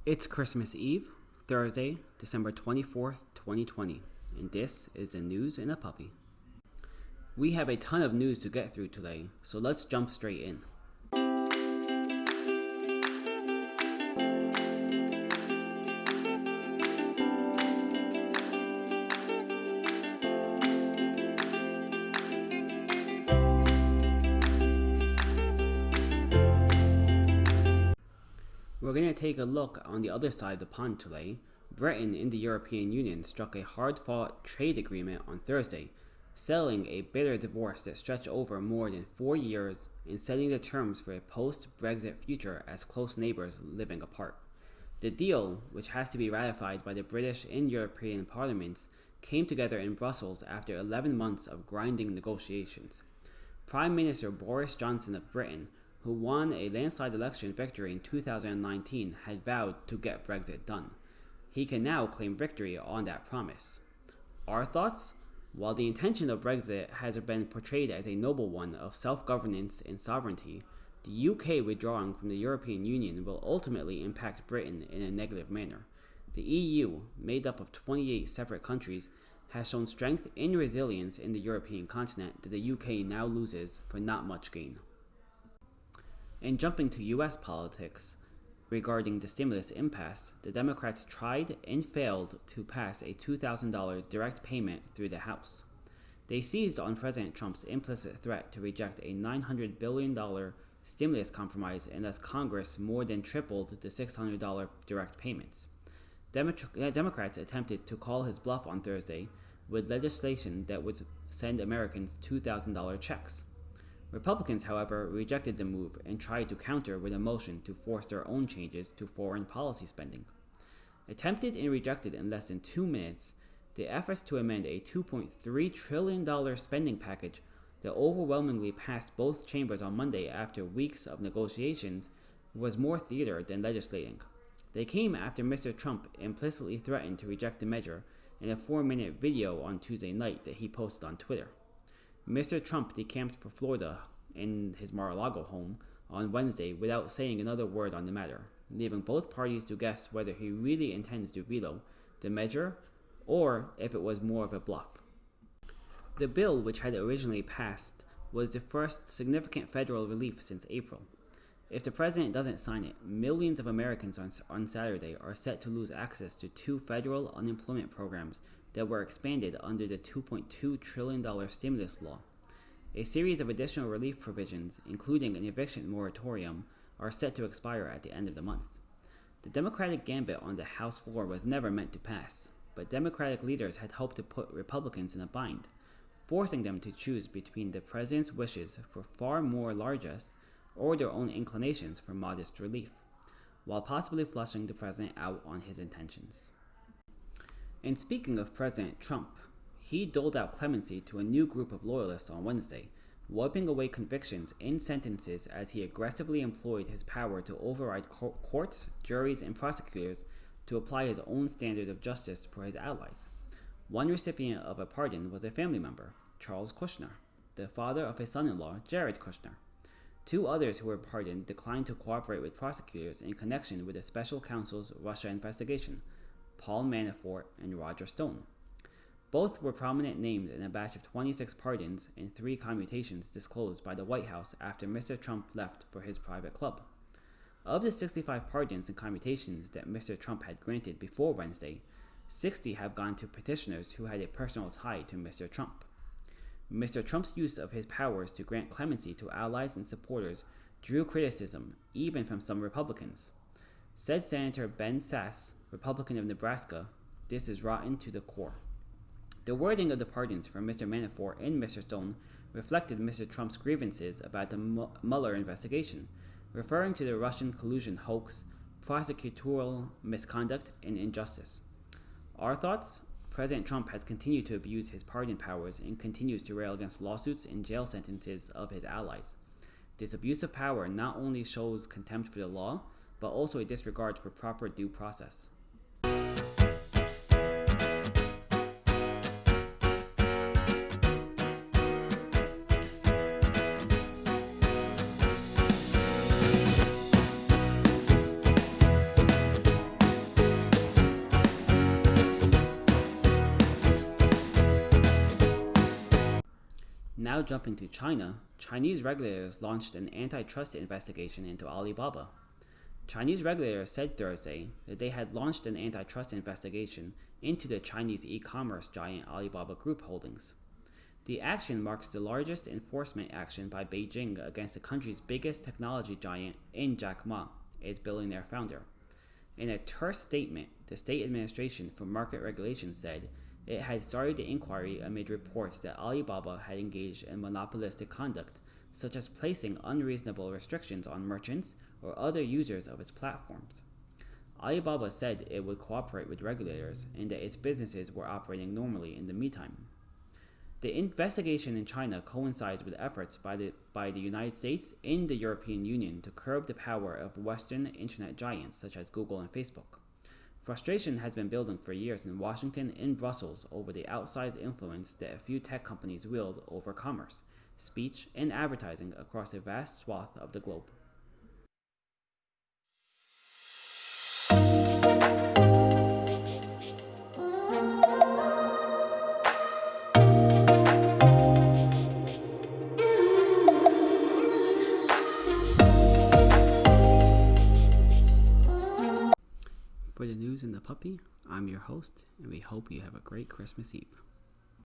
It's Christmas Eve, Thursday, December 24th, 2020, and this is the News in a Puppy. We have a ton of news to get through today, so let's jump straight in. We're going to take a look on the other side of the pond today. Britain and the European Union struck a hard-fought trade agreement on Thursday, settling a bitter divorce that stretched over more than 4 years and setting the terms for a post-Brexit future as close neighbours living apart. The deal, which has to be ratified by the British and European parliaments, came together in Brussels after 11 months of grinding negotiations. Prime Minister Boris Johnson of Britain, who won a landslide election victory in 2019, had vowed to get Brexit done. He can now claim victory on that promise. Our thoughts? While the intention of Brexit has been portrayed as a noble one of self-governance and sovereignty, the UK withdrawing from the European Union will ultimately impact Britain in a negative manner. The EU, made up of 28 separate countries, has shown strength and resilience in the European continent that the UK now loses for not much gain. And jumping to US politics, regarding the stimulus impasse, the Democrats tried and failed to pass a $2,000 direct payment through the House. They seized on President Trump's implicit threat to reject a $900 billion stimulus compromise, and thus Congress more than tripled the $600 direct payments. Democrats attempted to call his bluff on Thursday with legislation that would send Americans $2,000 checks. Republicans, however, rejected the move and tried to counter with a motion to force their own changes to foreign policy spending. Attempted and rejected in less than 2 minutes, the efforts to amend a $2.3 trillion spending package that overwhelmingly passed both chambers on Monday after weeks of negotiations was more theater than legislating. They came after Mr. Trump implicitly threatened to reject the measure in a 4-minute video on Tuesday night that he posted on Twitter. Mr. Trump decamped for Florida in his Mar-a-Lago home on Wednesday without saying another word on the matter, leaving both parties to guess whether he really intends to veto the measure or if it was more of a bluff. The bill, which had originally passed, was the first significant federal relief since April. If the president doesn't sign it, millions of Americans on Saturday are set to lose access to 2 federal unemployment programs that were expanded under the $2.2 trillion stimulus law. A series of additional relief provisions, including an eviction moratorium, are set to expire at the end of the month. The Democratic gambit on the House floor was never meant to pass, but Democratic leaders had hoped to put Republicans in a bind, forcing them to choose between the president's wishes for far more largesse or their own inclinations for modest relief, while possibly flushing the president out on his intentions. And speaking of President Trump, he doled out clemency to a new group of loyalists on Wednesday, wiping away convictions and sentences as he aggressively employed his power to override courts, juries, and prosecutors to apply his own standard of justice for his allies. One recipient of a pardon was a family member, Charles Kushner, the father of his son-in-law, Jared Kushner. 2 others who were pardoned declined to cooperate with prosecutors in connection with the special counsel's Russia investigation, Paul Manafort and Roger Stone. Both were prominent names in a batch of 26 pardons and 3 commutations disclosed by the White House after Mr. Trump left for his private club. Of the 65 pardons and commutations that Mr. Trump had granted before Wednesday, 60 have gone to petitioners who had a personal tie to Mr. Trump. Mr. Trump's use of his powers to grant clemency to allies and supporters drew criticism, even from some Republicans. Said Senator Ben Sasse, Republican of Nebraska, "This is rotten to the core." The wording of the pardons for Mr. Manafort and Mr. Stone reflected Mr. Trump's grievances about the Mueller investigation, referring to the Russian collusion hoax, prosecutorial misconduct, and injustice. Our thoughts? President Trump has continued to abuse his pardon powers and continues to rail against lawsuits and jail sentences of his allies. This abuse of power not only shows contempt for the law, but also a disregard for proper due process. Now jumping to China, Chinese regulators launched an antitrust investigation into Alibaba. Chinese regulators said Thursday that they had launched an antitrust investigation into the Chinese e-commerce giant Alibaba Group Holdings. The action marks the largest enforcement action by Beijing against the country's biggest technology giant in Jack Ma, its billionaire founder. In a terse statement, the State Administration for Market Regulation said it had started the inquiry amid reports that Alibaba had engaged in monopolistic conduct, such as placing unreasonable restrictions on merchants or other users of its platforms. Alibaba said it would cooperate with regulators and that its businesses were operating normally in the meantime. The investigation in China coincides with efforts by the United States and the European Union to curb the power of Western internet giants such as Google and Facebook. Frustration has been building for years in Washington and Brussels over the outsized influence that a few tech companies wield over commerce, speech, and advertising across a vast swath of the globe. For the news and the puppy, I'm your host, and we hope you have a great Christmas Eve.